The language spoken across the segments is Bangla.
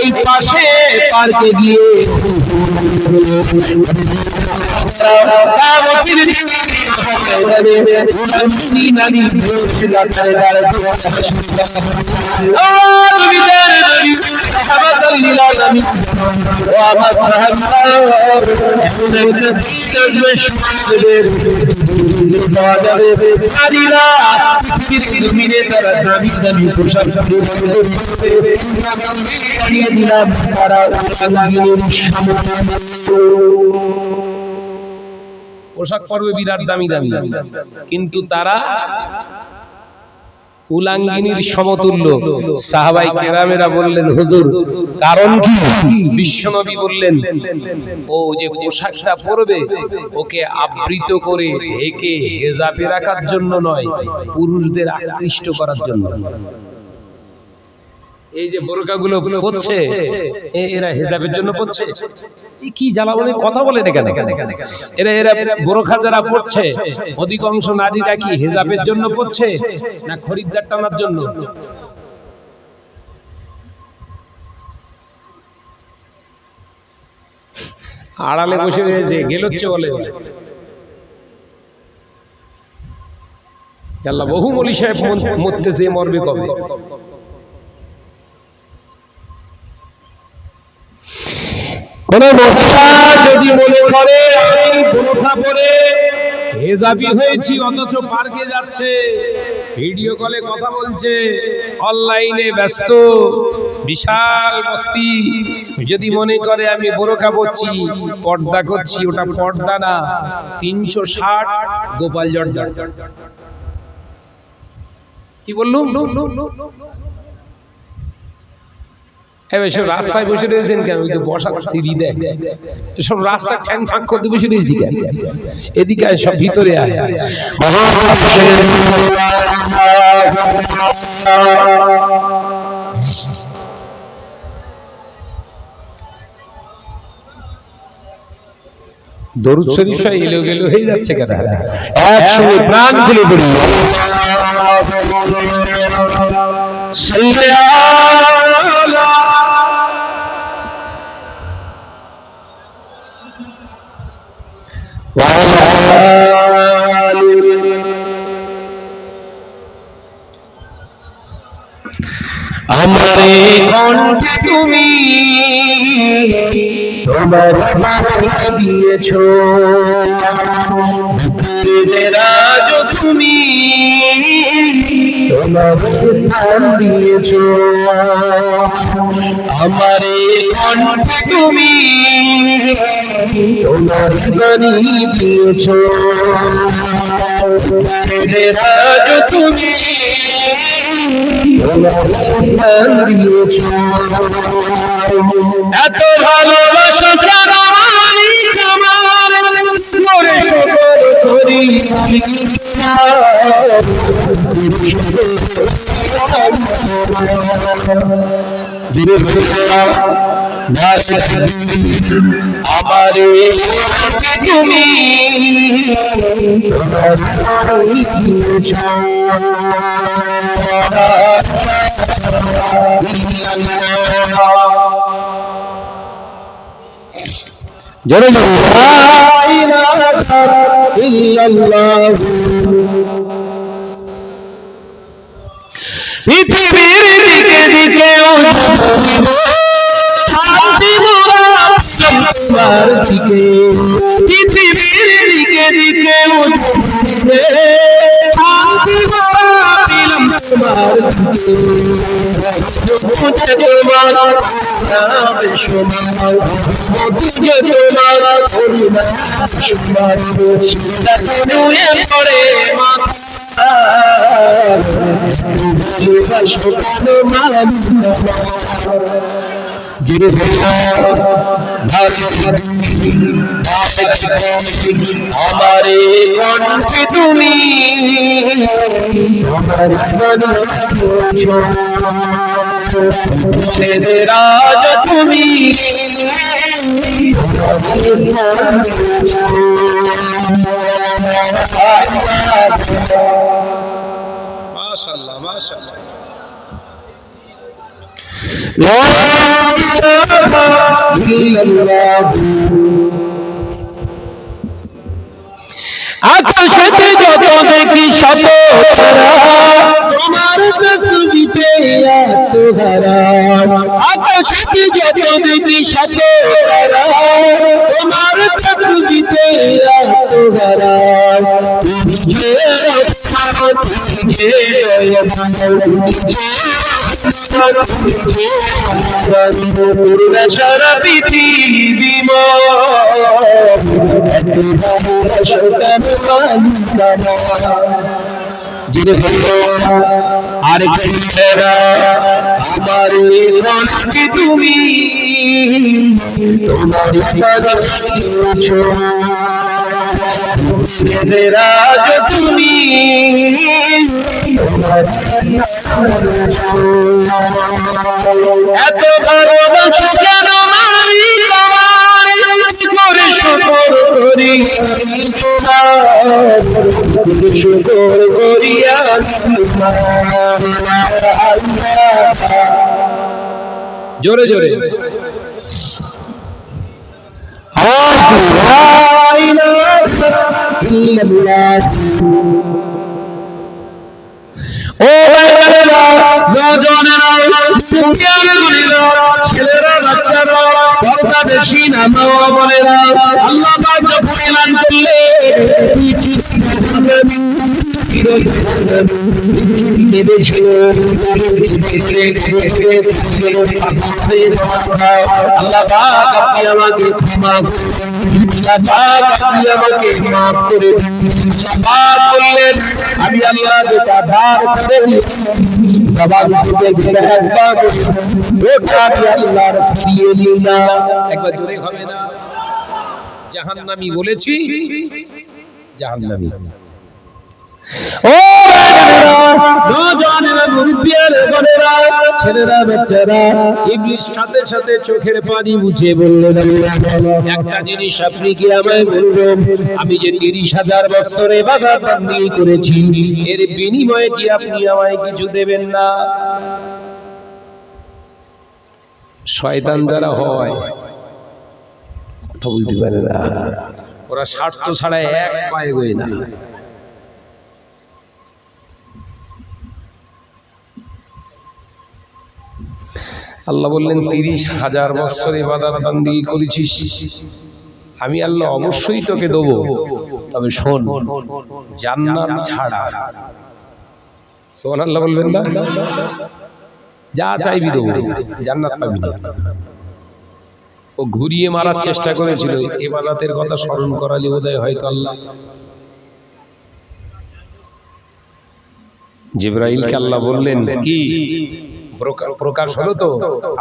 এই পাশে পার্কে গিয়ে পোশাক পরবে বিরাট দামি দামি, কিন্তু তারা উলাঙ্গিনীর সমতুল্য। সাহাবায়ে কেরামেরা বললেন, হুজুর কারণ কি? বিশ্বনবী বললেন, ও যে পোশাকটা পরবে ওকে আবৃত করে ঢেকে হেজাবে রাখার জন্য নয়, পুরুষদের আকৃষ্ট করার জন্য। এই যে বোরকাগুলো পরছে এরা হেজাবের জন্য পরছে। কি জ্বালাবনি কথা বলে না কেন? এরা বোরকা যারা পরছে অধিকাংশ নারীরা কি হেজাবের জন্য পরছে না খরিদ্দার টানার জন্য? আড়ালে বসে রয়েছে, গেলচ্ছে বলে। আল্লাহ, বহু মলি সাহেব মরতেছে, মরবে কবে? কোন মহিলা যদি মনে করে আমি বোরকা পরে হেজাবি হয়েছি, অথচ পার্কে যাচ্ছে, ভিডিও কলে কথা বলছে, অনলাইনে ব্যস্ত, বিশাল মস্তি, যদি মনে করে আমি বোরকা পরছি, পর্দা করছি, ওটা পর্দা না, 360 গোপাল জর্দা। কি বললুম? এসব রাস্তায় বসে রয়েছেন কেন? ওই তো বসার সিঁড়ি দেখ, এসব রাস্তা ঠ্যাং ফাঁক করতে বসে রয়েছি কেন? এদিকে সব ভিতরে আয়। দরুদ শরীফ এলো গেলো হয়ে যাচ্ছে কেন? একসঙ্গে প্রাণ খুলে পড়ি। আমারে কণ্ঠে তুমি তোমার বাণী দিয়েছো, রাজ তুমি তোমার স্থান দিয়েছো। আমারে কণ্ঠে তুমি তোমার বাণী দিয়েছো, রাজ তুমি এত ভালোবাসা করি আমারে তুমি জোরে পৃথিবীর দিকে দিকে তোমার দিকে, পৃথিবীর দিকে দিকে শান্তি পেলাম তোমার দিকে। তোমার নামে সমান দিকে তোমার সমান পড়ে আমারে কণ্ঠে তুমি রাজ তুমি মাশাআল্লাহ মাশাআল্লাহ। লা ইলাহা ইল্লাল্লাহ। আকাশেতে যত দেখি শত তারা, তোমার তসবিতে এত হারা। আকাশেতে যত দেখি শত তারা, তোমার তসবিতে এত হারা। তুমি যে রক্ষা, তুমি যে দয়াবান, তুমি যে সারা পৃথিবী আর আমার তুমি তোমার রাজ তুমি এত ভালোবাসো কেন মারি তোমার, করে শুকর করি তোমার, শুকর করি জোরে জোরে ও ভাইরা, নজনেরা, সুফিয়ানগুলিরা, ছেলেরা, বাচ্চারা, পর্দা বেশি না মা বোনেরা, আল্লাহ পাক যখন এলান করলে আল্লাহ পাক আপনি আমাকে ক্ষমা করুন, আল্লাহ পাক আপনি আমাকে মাফ করে দিন। আল্লাহ পাক বললেন আমি আল্লাহ যেটা বার করে জবান থেকে যেটা একবার ওটা আমি আল্লাহর ফিরিয়ে নিলাম। একবার জোরে হবে না? জাহান্নামী বলেছি, জাহান্নামী। ও নওজওয়ানেরা, মুরব্বিয়ারা, বোনেরা, ছেলেরা, বাচ্চারা, ইবলিস সাথে সাথে চোখের পানি মুছে বললেন একটা জিনিস আপনি কি আমায় বলবেন, আমি যে 30,000 বছর ইবাদত বন্দী করেছি এর বিনিময়ে কি আপনি আমায় কিছু দেবেন না? শয়তান যারা হয় কথা বুঝতে পারে না, ওরা স্বার্থ ছাড়া এক পায়ে গোয় না। আল্লাহ বললেন 30,000 বছর ইবাদত বندگی করেছিস, আমি আল্লাহ অবশ্যই তোকে দেব, তবে শোন জান্নাত ছাড়া। সুবহানাল্লাহ বলবেন না? যা চাইবি দেব, জান্নাত পাবি না। ও ঘুরিয়ে মারার চেষ্টা করেছিল, ইবাদতের কথা স্মরণ করালে বোধহয় হয়তো আল্লাহ জিবরাইলকে আল্লাহ বললেন কি প্রকাশ হলো তো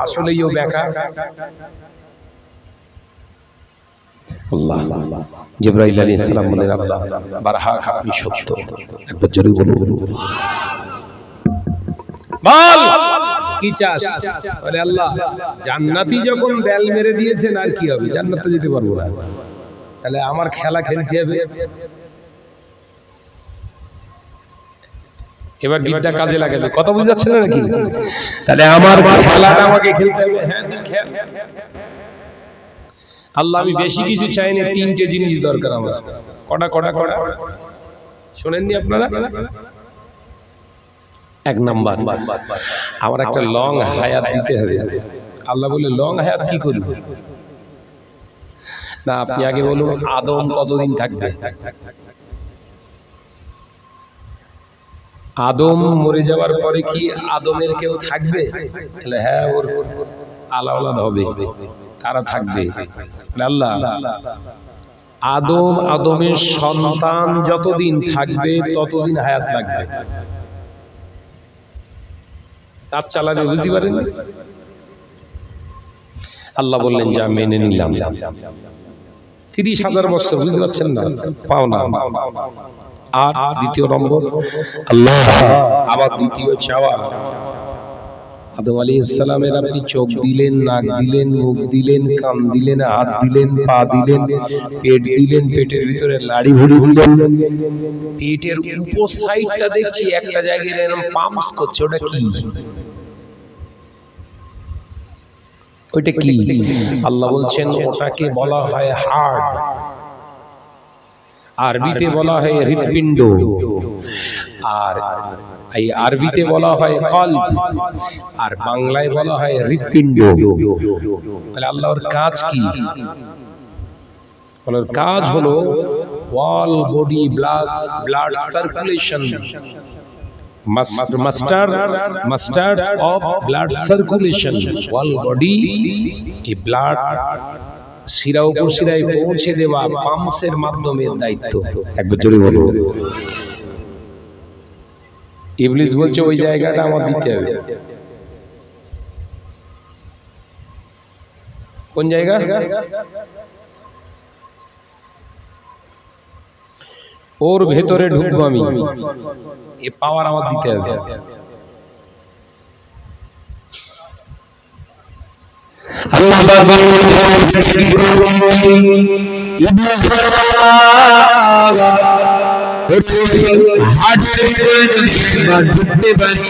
আসলেই ও বেকার। আল্লাহ জিবরাইল আলাইহিস সালাম বলেন আল্লাহ বারহাক আপনি সত্য, একবার জোরে বলুন বল কি চাস? বলে আল্লাহ জান্নাতি যখন দেল মেরে দিয়েছেন আর কি হবে, জান্নাতে যেতে পারবো না, তাহলে আমার খেলা খেলতে হবে। এবার বিদ্যা কাজে লাগাবে, কথা বুঝতে যাচ্ছে না নাকি? তাহলে আমার খেলাটা আমাকে খেলতে হবে। হ্যাঁ তুই খেল। আল্লাহ আমি বেশি কিছু চাই না, 3টে জিনিস দরকার আমার। কটা কটা কটা শোনেননি আপনারা? 1 নাম্বার আমার একটা লং হায়াত দিতে হবে। আল্লাহ বলে লং হায়াত কি করবে না, আপনি আগে বলুন আদম কতদিন থাকবে? আদম মরে যাওয়ার পরে কি আদমের কেউ থাকবে? তাহলে হ্যাঁ ওর আলাদা হবে, তারা থাকবে। আল্লাহ আদম আদমের সন্তান যতদিন থাকবে ততদিন হায়াত লাগবে, তার চালাবে, বুঝতে পারেন? আল্লাহ বললেন যা মেনে নিলাম। 30,000 বছর, বুঝতে পারছেন না? পাও না। আর দ্বিতীয় নম্বর আল্লাহ আবার দ্বিতীয় চাওয়া, আদম আলাইহিস সালামের আপনি চোখ দিলেন, নাক দিলেন, মুখ দিলেন, কান দিলেন, হাত দিলেন, পা দিলেন, পেট দিলেন, পেটের ভিতরে লাড়ি ভুড়ি দিলেন, পেটের উপর সাইডটা দেখছি একটা জায়গায় এরকম পাম্পস করছে, ওটা কি? ওইটা কি? আল্লাহ বলছেন ওটাকে বলা হয় হার্ট, আরবিতে বলা হয় হৃৎপিণ্ড, আর এই আরবিতে বলা হয় কলব, আর বাংলায় বলা হয় হৃৎপিণ্ড। তাহলে আল্লাহর কাজ কি? আল্লাহর কাজ হলো all body blood circulation, master of blood circulation, all body এই ব্লাড শিরা উপশিরায় পৌঁছে দেওয়া পাম্পসের মাধ্যমে দায়িত্ব। একবার জোরে বলো। ইবলিস বলছে ওই জায়গাটা আমার দিতে হবে। কোন জায়গা? ওর ভেতরে ঢুকবো আমি, এ পাওয়ার আমার দিতে হবে। আল্লাহ হার্টের ভিতরে যদি ঢুকতে পারি